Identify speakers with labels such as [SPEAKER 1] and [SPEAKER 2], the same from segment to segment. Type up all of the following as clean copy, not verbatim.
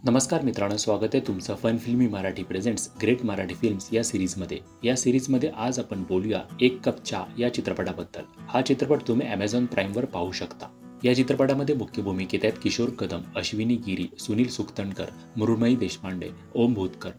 [SPEAKER 1] नमस्कार मित्रांनो, स्वागत आहे तुमचं फन फिल्मी Marathi presents great Marathi films या सिरीजमध्ये. या सिरीजमध्ये आज आपण बोलूया एक कप चहा या चित्रपटाबद्दल. हा चित्रपट तुम्ही Amazon प्राईमवर पाहू शकता. या चित्रपटामध्ये मुख्य भूमिकेत आहेत किशोर कदम, अश्विनी गिरी, सुनील सुक्तणकर, मृण्मयी देशपांडे, ओम भूतकर.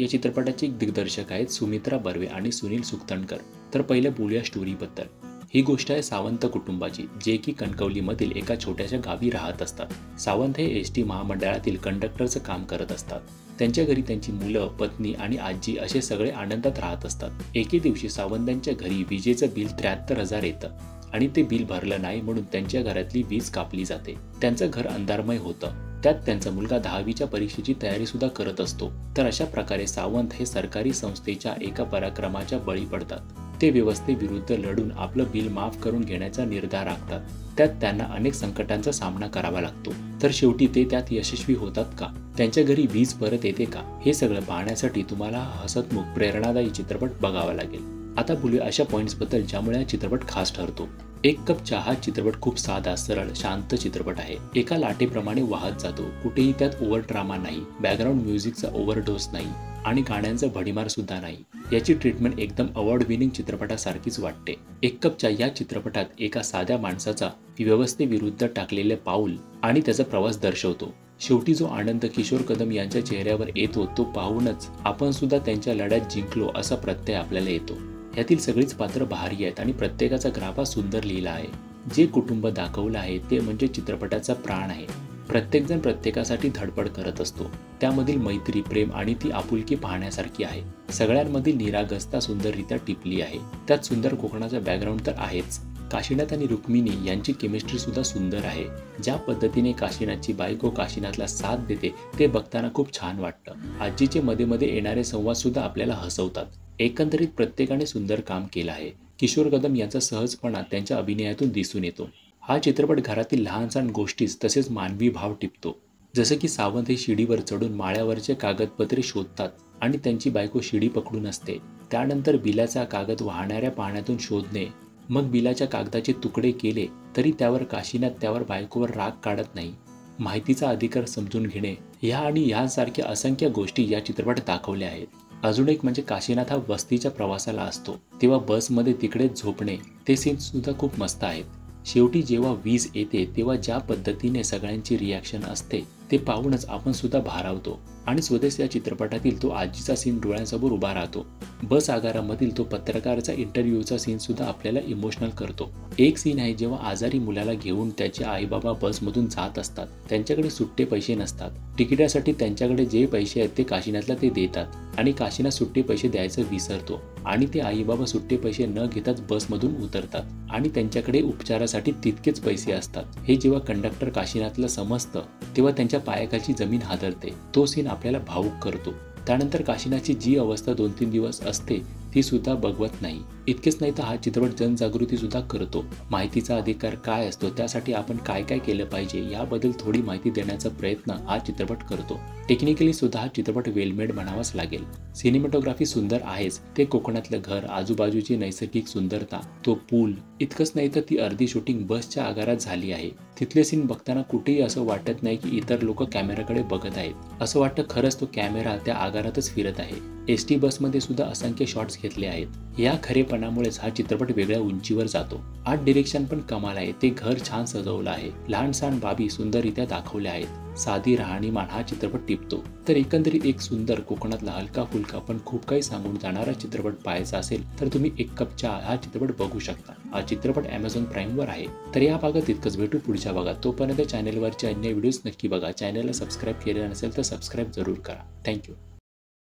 [SPEAKER 1] या चित्रपटाचे दिग्दर्शक आहेत सुमित्रा बर्वे आणि सुनील सुक्तणकर. तर पहिले बोलूया स्टोरीबद्दल. ही गोष्ट आहे सावंत कुटुंबाची, जे की कणकवलीमधील एका छोट्याशा गावी राहत असतात. सावंत हे एसटी महामंडळातील कंडक्टरचं काम करत असतात. त्यांच्या घरी त्यांची मुलं, पत्नी आणि आजी असे सगळे आनंदात राहत असतात. एके दिवशी सावंतांच्या घरी विजेचं बिल 73,000 येतं आणि ते बिल भरलं नाही म्हणून त्यांच्या घरातली वीज कापली जाते. त्यांचं घर अंधारमय होतं. त्यात त्यांचा मुलगा 10वीच्या परीक्षेची तयारी सुद्धा करत असतो. तर अशा प्रकारे सावंत हे सरकारी संस्थेच्या एका पराक्रमाच्या बळी पडतात. ते व्यवस्थेविरुद्ध लढून आपलं बिल माफ करून घेण्याचा निर्धार आखतात. त्यात त्यांना अनेक संकटांचा सामना करावा लागतो. तर शेवटी ते त्यात यशस्वी होतात का? त्यांच्या घरी वीज परत येते का? हे सगळं पाहण्यासाठी तुम्हाला हसतमुख प्रेरणादायी चित्रपट बघावा लागेल. आता बोलूया अशा पॉइंट्सबद्दल ज्यामुळे हा चित्रपट खास ठरतो. एक कप चहा हा चित्रपट खूप साधा, सरळ, शांत चित्रपट आहे. एका लाटेप्रमाणे वाहत जातो. कुठेही त्यात ओव्हर ड्रामा नाही, बॅकग्राऊंड म्युझिकचा ओव्हरडोस नाही आणि गाण्यांचा भडीमार सुद्धा नाही. याची ट्रीटमेंट एकदम अवॉर्ड विनिंग चित्रपटासारखीच वाटते. एक कप चहा या चित्रपटात एका साध्या माणसाचा व्यवस्थेविरुद्ध टाकलेले पाऊल आणि त्याचा प्रवास दर्शवतो. शेवटी जो आनंद किशोर कदम यांच्या चेहऱ्यावर येतो तो पाहूनच आपण सुद्धा त्यांच्या लढ्यात जिंकलो असा प्रत्यय आपल्याला येतो. यातील सगळीच पात्र भारी आहेत आणि प्रत्येकाचा ग्राफा सुंदर लिहिला आहे. जे कुटुंब दाखवलं आहे ते म्हणजे चित्रपटाचा प्राण आहे. प्रत्येकजण प्रत्येकासाठी धडपड करत असतो. त्यामधील मैत्री, प्रेम आणि ती आपुलकी पाहण्यासारखी आहे. सगळ्यांमधील निरागसता सुंदररित्या टिपली आहे. त्यात सुंदर कोकणाचा बॅकग्राऊंड तर आहेच. काशीनाथ आणि रुक्मिणी यांची केमिस्ट्री सुद्धा सुंदर आहे. ज्या पद्धतीने काशीनाथची बायको काशीनाथला साथ देते ते बघताना खूप छान वाटतं. आजीचे मध्ये मध्ये येणारे संवाद सुद्धा आपल्याला हसवतात. एकंदरीत प्रत्येकाने सुंदर काम केलं आहे. किशोर कदम यांचा सहजपणा त्यांच्या अभिनयातून दिसून येतो. हा चित्रपट घरातील लहान सहान गोष्टीच तसेच मानवी भाव टिपतो. जसं की सावंत हे शिडीवर चढून माळ्यावरचे कागदपत्रे शोधतात आणि त्यांची बायको शिडी पकडून असते. त्यानंतर बिलाचा कागद वाहणाऱ्या पाण्यातून शोधणे, मग बिलाच्या कागदाचे तुकडे केले तरी त्यावर काशीनाथ त्यावर बायकोवर राग काढत नाही. माहितीचा अधिकार समजून घेणे ह्या आणि ह्यासारख्या असंख्य गोष्टी या चित्रपटात दाखवल्या आहेत. अजून एक म्हणजे काशीनाथ हा वस्तीच्या प्रवासाला असतो तेव्हा बसमध्ये तिकडेच झोपणे, ते सीन सुद्धा खूप मस्त आहेत. शेवटी जेव्हा वीज येते तेव्हा ज्या पद्धतीने सगळ्यांची रिॲक्शन असते ते पाहूनच आपण सुद्धा भारावतो. आणि स्वदेश या चित्रपटातील तो आजीचा सीन डोळ्यांसमोर उभा राहतो. बस आगारामधील तो पत्रकाराचा इंटरव्ह्यूचा सीन सुद्धा आपल्याला इमोशनल करतो. एक सीन आहे जेव्हा आजारी मुलाला घेऊन त्याचे आईबाबा बसमधून जात असतात. त्यांच्याकडे सुट्टे पैसे नसतात. तिकिटासाठी त्यांच्याकडे जे पैसे आहेत ते काशीनाथला ते देतात आणि काशीनाथ सुट्टे पैसे द्यायचं विसरतो आणि ते आईबाबा सुट्टे पैसे न घेताच बसमधून उतरतात आणि त्यांच्याकडे उपचारासाठी तितकेच पैसे असतात. हे जेव्हा कंडक्टर काशीनाथला समजतं तेव्हा त्यांच्या पायाखालची जमीन हादरते. तो सीन आपल्याला भावुक करतो. त्यानंतर काशीनाथची जी अवस्था 2-3 दिवस असते ती सुद्धा बघवत नाही. इतकेच नाही तर हा चित्रपट जनजागृती सुद्धा करतो. माहितीचा अधिकार काय असतो, त्यासाठी आपण काय काय केलं पाहिजे याबद्दल थोडी माहिती देण्याचा प्रयत्न हा चित्रपट करतो. टेक्निकली सुद्धा हा चित्रपट वेलमेड म्हणावाच लागेल. सिनेमॅटोग्राफी सुंदर आहेच. ते कोकणातलं घर, आजूबाजूची नैसर्गिक सुंदरता, तो पूल, इतकंच नाही तर ती अर्धी शूटिंग बसच्या आगारात झाली आहे. तिथले सीन बघताना कुठेही असं वाटत नाही की इतर लोक कॅमेराकडे बघत आहेत. असं वाटतं खरंच तो कॅमेरा त्या आगारातच फिरत आहे. एसटी बसमध्ये सुद्धा असंख्य शॉट्स घेतले आहेत. या खरेपणामुळेच हा चित्रपट वेगळ्या उंचीवर जातो. आर्ट डिरेक्शन पण कमाल आहे. ते घर छान सजवलं आहे. लहान सहान बाबी सुंदररित्या दाखवल्या आहेत. साधी राहणीमान हा चित्रपट टिपतो. तर एकंदरीत एक सुंदर कोकणातला हलका फुलका पण खूप काही सांगून जाणारा चित्रपट पाहायचा असेल तर तुम्ही एक कप चहा हा चित्रपट बघू शकता. हा चित्रपट Amazon प्राईमवर आहे. तर या भागात इतकंच. भेटू पुढच्या भागात. तोपर्यंत चॅनलवरचे अन्य व्हिडिओज नक्की बघा. चॅनलला सबस्क्राईब केले नसेल तर सबस्क्राईब जरूर करा. थँक्यू.